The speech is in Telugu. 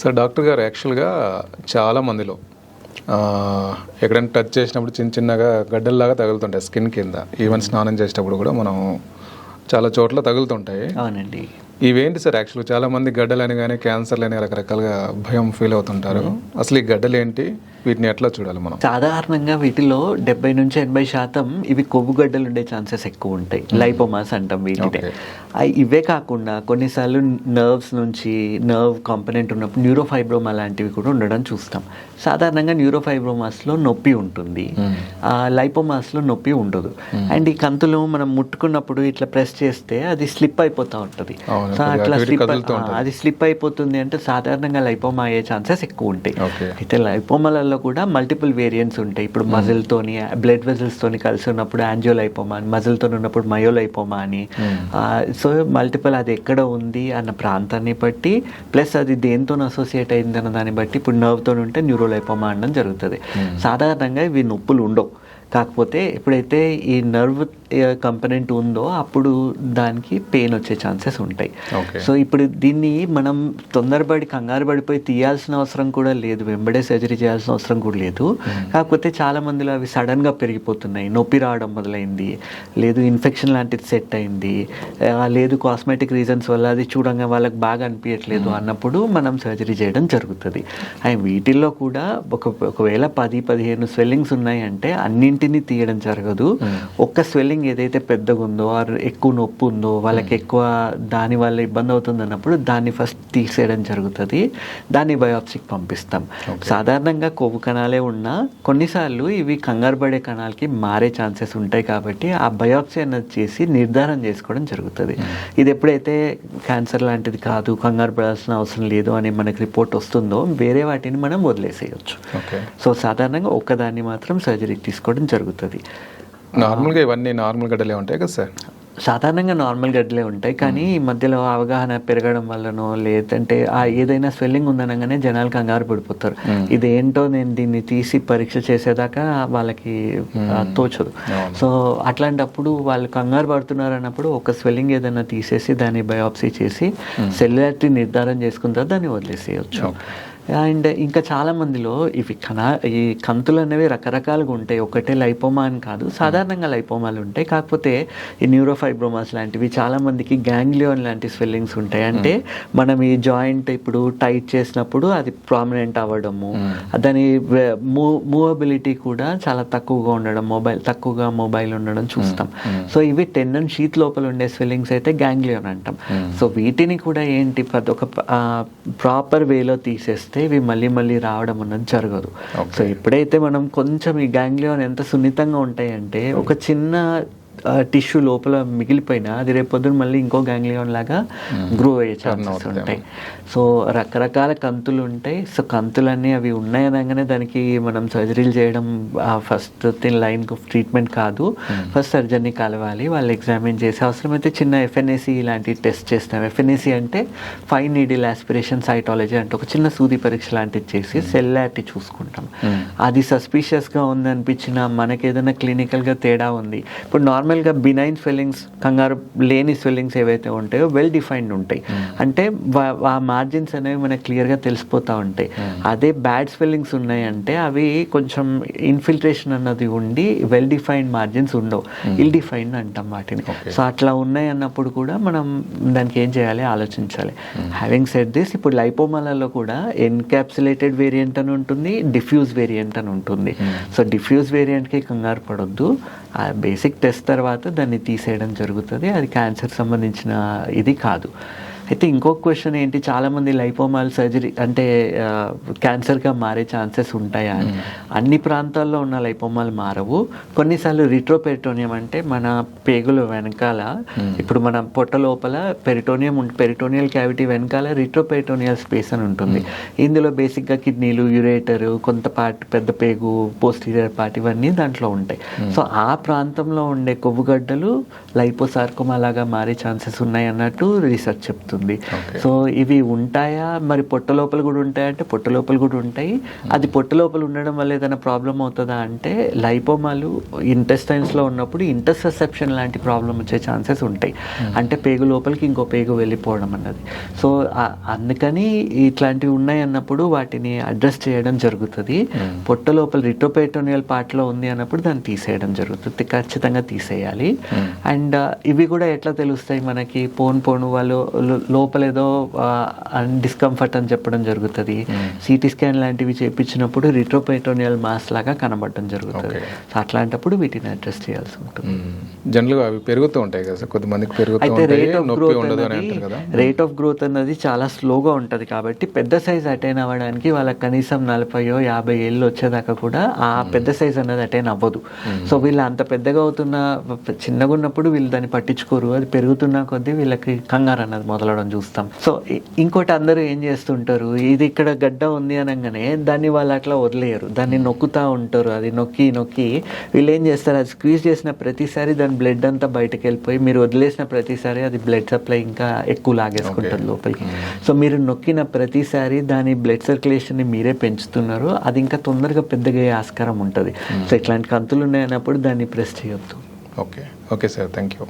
సో డాక్టర్ గారు యాక్చువల్గా చాలా మందిలో ఎక్కడైనా టచ్ చేసినప్పుడు చిన్న చిన్నగా గడ్డల్లాగా తగులుతుంటాయి స్కిన్ కింద. ఈవెన్ స్నానం చేసేటప్పుడు కూడా మనం చాలా చోట్ల తగులుతుంటాయి. అవునండి. ఇవేంటి సార్? యాక్చువల్గా చాలా మంది గడ్డలని కానీ క్యాన్సర్లు అని రకరకాలుగా భయం ఫీల్ అవుతుంటారు. అసలు ఈ గడ్డలు ఏంటి, వీటిని ఎట్లా చూడాలి మనం? సాధారణంగా వీటిలో 70-80% ఇవి కొవ్వు గడ్డలు ఉండే ఛాన్సెస్ ఎక్కువ ఉంటాయి. లైపోమాస్ అంటాం వీటిని. ఇవే కాకుండా కొన్నిసార్లు నర్వ్స్ నుంచి నర్వ్ కాంపనెంట్ ఉన్నప్పుడు న్యూరోఫైబ్రోమా లాంటివి కూడా ఉండడం చూస్తాం. సాధారణంగా న్యూరోఫైబ్రోమాస్లో నొప్పి ఉంటుంది, లైపోమాస్లో నొప్పి ఉండదు. అండ్ ఈ కంతులు మనం ముట్టుకున్నప్పుడు ఇట్లా ప్రెస్ చేస్తే అది స్లిప్ అయిపోతూ ఉంటుంది. సో అట్లా అది స్లిప్ అయిపోతుంది అంటే సాధారణంగా లైపోమా అయ్యే ఛాన్సెస్ ఎక్కువ ఉంటాయి. అయితే లైపోమాలలో కూడా మల్టిపుల్ వేరియంట్స్ ఉంటాయి. ఇప్పుడు మజిల్తోని బ్లడ్ వెజల్స్తోని కలిసి ఉన్నప్పుడు యాంజియోలైపోమా అని, మజిల్తో ఉన్నప్పుడు మయోలైపోమా అని. సో మల్టిపుల్ అది ఎక్కడ ఉంది అన్న ప్రాంతాన్ని బట్టి ప్లస్ అది దేంతో అసోసియేట్ అయింది అన్న దాన్ని బట్టి ఇప్పుడు నర్వ్తో ఉంటే న్యూరోలైపోమా అనడం జరుగుతుంది. సాధారణంగా ఇవి నొప్పులు ఉండవు. కాకపోతే ఎప్పుడైతే ఈ నర్వ్ కంపనెంట్ ఉందో అప్పుడు దానికి పెయిన్ వచ్చే ఛాన్సెస్ ఉంటాయి. సో ఇప్పుడు దీన్ని మనం తొందరపడి కంగారు పడిపోయి తీయాల్సిన అవసరం కూడా లేదు, వెంబడే సర్జరీ చేయాల్సిన అవసరం కూడా లేదు. కాకపోతే చాలా మందిలో అవి సడన్గా పెరిగిపోతున్నాయి, నొప్పి రావడం మొదలైంది, లేదు ఇన్ఫెక్షన్ లాంటిది సెట్ అయింది, లేదు కాస్మెటిక్ రీజన్స్ వల్ల అది చూడంగా వాళ్ళకి బాగా అనిపించట్లేదు అన్నప్పుడు మనం సర్జరీ చేయడం జరుగుతుంది. అండ్ వీటిల్లో కూడా ఒకవేళ 10-15 స్వెల్లింగ్స్ ఉన్నాయంటే అన్నింటినీ తీయడం జరగదు. ఒక్క స్వెల్లింగ్ ఏదైతే పెద్దగా ఉందో ఆర్ ఎక్కువ నొప్పి ఉందో వాళ్ళకి ఎక్కువ దాని వల్ల ఇబ్బంది అవుతుంది అన్నప్పుడు దాన్ని ఫస్ట్ తీసేయడం జరుగుతుంది. దాన్ని బయాప్సీకి పంపిస్తాం. సాధారణంగా కొవ్వు కణాలే ఉన్నా కొన్నిసార్లు ఇవి కంగారు పడే కణాలకి మారే ఛాన్సెస్ ఉంటాయి. కాబట్టి ఆ బయాప్సీ అన్నది చేసి నిర్ధారణ చేసుకోవడం జరుగుతుంది. ఇది ఎప్పుడైతే క్యాన్సర్ లాంటిది కాదు, కంగారు పడాల్సిన అవసరం లేదు అని మనకి రిపోర్ట్ వస్తుందో వేరే వాటిని మనం వదిలేసేయచ్చు. సో సాధారణంగా ఒక్కదాన్ని మాత్రం సర్జరీకి తీసుకోవడం జరుగుతుంది. నార్మల్గా ఇవన్నీ నార్మల్ గడ్డలే ఉంటాయి కదా సార్? సాధారణంగా నార్మల్ గడ్డలే ఉంటాయి. కానీ ఈ మధ్యలో అవగాహన పెరగడం వల్లనో లేదంటే ఏదైనా స్వెల్లింగ్ ఉందనగానే జనాలు కంగారు పడిపోతారు. ఇదేంటో నేను దీన్ని తీసి పరీక్ష చేసేదాకా వాళ్ళకి తోచదు. సో అట్లాంటప్పుడు వాళ్ళు కంగారు పడుతున్నారు అన్నప్పుడు ఒక స్వెల్లింగ్ ఏదైనా తీసేసి దాన్ని బయాప్సీ చేసి సెల్యులారిటీ నిర్ధారణ చేసుకున్న తర్వాత దాన్ని వదిలేసేయచ్చు. అండ్ ఇంకా చాలా మందిలో ఈ కంతులు అనేవి రకరకాలుగా ఉంటాయి. ఒకటే లైపోమా అని కాదు, సాధారణంగా లైపోమాలు ఉంటాయి. కాకపోతే ఈ న్యూరోఫైబ్రోమాస్ లాంటివి చాలా మందికి గ్యాంగ్లియోన్ లాంటి స్వెల్లింగ్స్ ఉంటాయి. అంటే మనం ఈ జాయింట్ ఇప్పుడు టైట్ చేసినప్పుడు అది ప్రామినెంట్ అవ్వడము, దాని మూవబిలిటీ కూడా చాలా తక్కువగా ఉండడం, తక్కువగా మొబైల్ ఉండడం చూస్తాం. సో ఇవి టెండన్ షీత్ లోపల ఉండే స్వెల్లింగ్స్ అయితే గ్యాంగ్లియోన్ అంటాం. సో వీటిని కూడా ఏంటి ఒక ప్రాపర్ వేలో తీసేస్తే ఇవి మళ్ళీ రావడం అన్నది జరగదు. సో ఎప్పుడైతే మనం కొంచెం ఈ గ్యాంగ్లియోన్ ఎంత సున్నితంగా ఉంటాయంటే ఒక చిన్న టిష్యూ లోపల మిగిలిపోయినా అది రేపొద్దున మళ్ళీ ఇంకో గ్యాంగ్లియోన్ లాగా గ్రో అయ్యే ఛాన్సెస్ ఉంటాయి. సో రకరకాల కంతులు ఉంటాయి. సో కంతులన్నీ అవి ఉన్నాయనగానే దానికి మనం సర్జరీలు చేయడం ఫస్ట్ లైన్ ఆఫ్ ట్రీట్మెంట్ కాదు. ఫస్ట్ సర్జరీని కలవాలి, వాళ్ళు ఎగ్జామిన్ చేసి అవసరమైతే చిన్న FNAC ఇలాంటి టెస్ట్ చేస్తాం. FNAC అంటే ఫైన్ నీడిల్ ఆస్పిరేషన్ సైటాలజీ అంటే ఒక చిన్న సూది పరీక్ష లాంటిది చేసి సెల్లారిటీ చూసుకుంటాం. అది సస్పీషియస్గా ఉంది అనిపించిన మనకి ఏదైనా క్లినికల్గా తేడా ఉంది. ఇప్పుడు నార్మల్గా బినైన్ స్వెల్లింగ్స్, కంగారు లేని స్వెల్లింగ్స్ ఏవైతే ఉంటాయో వెల్ డిఫైన్డ్ ఉంటాయి. అంటే ఆ మార్జిన్స్ అనేవి మనకు క్లియర్గా తెలిసిపోతూ ఉంటాయి. అదే బ్యాడ్ స్వెల్లింగ్స్ ఉన్నాయంటే అవి కొంచెం ఇన్ఫిల్ట్రేషన్ అన్నది ఉండి వెల్ డిఫైన్డ్ మార్జిన్స్ ఉండవు, ఇల్ డిఫైన్డ్ అంటాం వాటిని. సో అట్లా ఉన్నాయి అన్నప్పుడు కూడా మనం దానికి ఏం చేయాలి ఆలోచించాలి. హ్యావింగ్ సెడ్ దిస్, ఇప్పుడు లైపోమాలలో కూడా ఎన్క్యాప్సులేటెడ్ వేరియంట్ అని ఉంటుంది, డిఫ్యూజ్ వేరియంట్ అని ఉంటుంది. సో డిఫ్యూజ్ వేరియంట్కి కంగారు పడొద్దు. ఆ బేసిక్ టెస్ట్ తర్వాత దాన్ని తీసేయడం జరుగుతుంది. అది క్యాన్సర్ సంబంధించిన ఇది కాదు. అయితే ఇంకొక క్వశ్చన్ ఏంటి, చాలామంది లైపోమాల్ సర్జరీ అంటే క్యాన్సర్గా మారే ఛాన్సెస్ ఉంటాయా అని. అన్ని ప్రాంతాల్లో ఉన్న లైపోమాలు మారవు. కొన్నిసార్లు రిట్రోపెరిటోనియం అంటే మన పేగుల వెనకాల, ఇప్పుడు మన పొట్ట లోపల పెరిటోనియల్ క్యావిటీ వెనకాల రిట్రోపెరిటోనియల్ స్పేస్ అని ఉంటుంది. ఇందులో బేసిక్గా కిడ్నీలు, యురేటర్, కొంత పార్ట్ పెద్ద పేగు, పోస్టీరియర్ పార్ట్ ఇవన్నీ దాంట్లో ఉంటాయి. సో ఆ ప్రాంతంలో ఉండే కొవ్వుగడ్డలు లైపోసార్కోమా లాగా మారే ఛాన్సెస్ ఉన్నాయి అన్నట్టు రీసెర్చ్ చెప్తుంది. జరుగుతుంది. Okay. సో ఇవి ఉంటాయా మరి పొట్ట లోపల కూడా ఉంటాయా అంటే పొట్ట లోపల కూడా ఉంటాయి. అది పొట్ట లోపల ఉండడం వల్ల ఏదైనా ప్రాబ్లం అవుతుందా అంటే లైపోమాలు ఇంటెస్టైన్స్లో ఉన్నప్పుడు ఇంటర్సెప్షన్ లాంటి ప్రాబ్లం వచ్చే ఛాన్సెస్ ఉంటాయి. అంటే పేగు లోపలికి ఇంకో పేగు వెళ్ళిపోవడం అన్నది. సో అందుకని ఇట్లాంటివి ఉన్నాయి అన్నప్పుడు వాటిని అడ్రస్ చేయడం జరుగుతుంది. పొట్ట లోపల రిట్రోపెరిటోనియల్ పార్ట్లో ఉంది అన్నప్పుడు దాన్ని తీసేయడం జరుగుతుంది, ఖచ్చితంగా తీసేయాలి. అండ్ ఇవి కూడా ఎట్లా తెలుస్తాయి మనకి, పోను వాళ్ళు లోపల ఏదో డిస్కంఫర్ట్ అని చెప్పడం జరుగుతుంది. సిటీ స్కాన్ లాంటివి చేయించినప్పుడు రిట్రోపెరిటోనియల్ మాస్ లాగా కనబడడం జరుగుతుంది. సో అట్లాంటప్పుడు వీటిని అడ్రస్ చేయాల్సి ఉంటుంది. జనరల్గా అవి పెరుగుతూ ఉంటాయి కదా, కొద్దిమందికి పెరుగుతూ అయితే ఉంటాయి, రేట్ ఆఫ్ నొప్పి గ్రోత్ ఉండదు అని అనేది అంటారు కదా. రేట్ ఆఫ్ గ్రోత్ అన్నది చాలా స్లోగా ఉంటుంది. కాబట్టి పెద్ద సైజ్ అటైన్ అవ్వడానికి వాళ్ళకి కనీసం 40-50 ఏళ్ళు వచ్చేదాకా కూడా ఆ పెద్ద సైజ్ అన్నది అటైన్ అవ్వదు. సో వీళ్ళు అంత పెద్దగా అవుతున్న చిన్నగా ఉన్నప్పుడు వీళ్ళు దాన్ని పట్టించుకోరు. అది పెరుగుతున్న కొద్దీ వీళ్ళకి కంగారు అన్నది మొదలవడం చూస్తాం. సో ఇంకోటి అందరూ ఏం చేస్తుంటారు, ఇది ఇక్కడ గడ్డ ఉంది అనగానే దాన్ని వాళ్ళు అట్లా వదిలేయరు, దాన్ని నొక్కుతూ ఉంటారు. అది నొక్కి వీళ్ళు ఏం చేస్తారు, అది స్క్వీజ్ చేసిన ప్రతిసారి దాని బ్లడ్ అంతా బయటకు వెళ్ళిపోయి మీరు వదిలేసిన ప్రతిసారి అది బ్లడ్ సప్లై ఇంకా ఎక్కువ లాగేసుకుంటుంది లోపలికి. సో మీరు నొక్కిన ప్రతిసారి దాని బ్లడ్ సర్క్యులేషన్ని మీరే పెంచుతున్నారు, అది ఇంకా తొందరగా పెద్దగా అయ్యే ఆస్కారం ఉంటుంది. సో ఇట్లాంటి కంతులు ఉన్నాయన్నప్పుడు దాన్ని ప్రెస్ చేయొద్దు. Okay sir, thank you.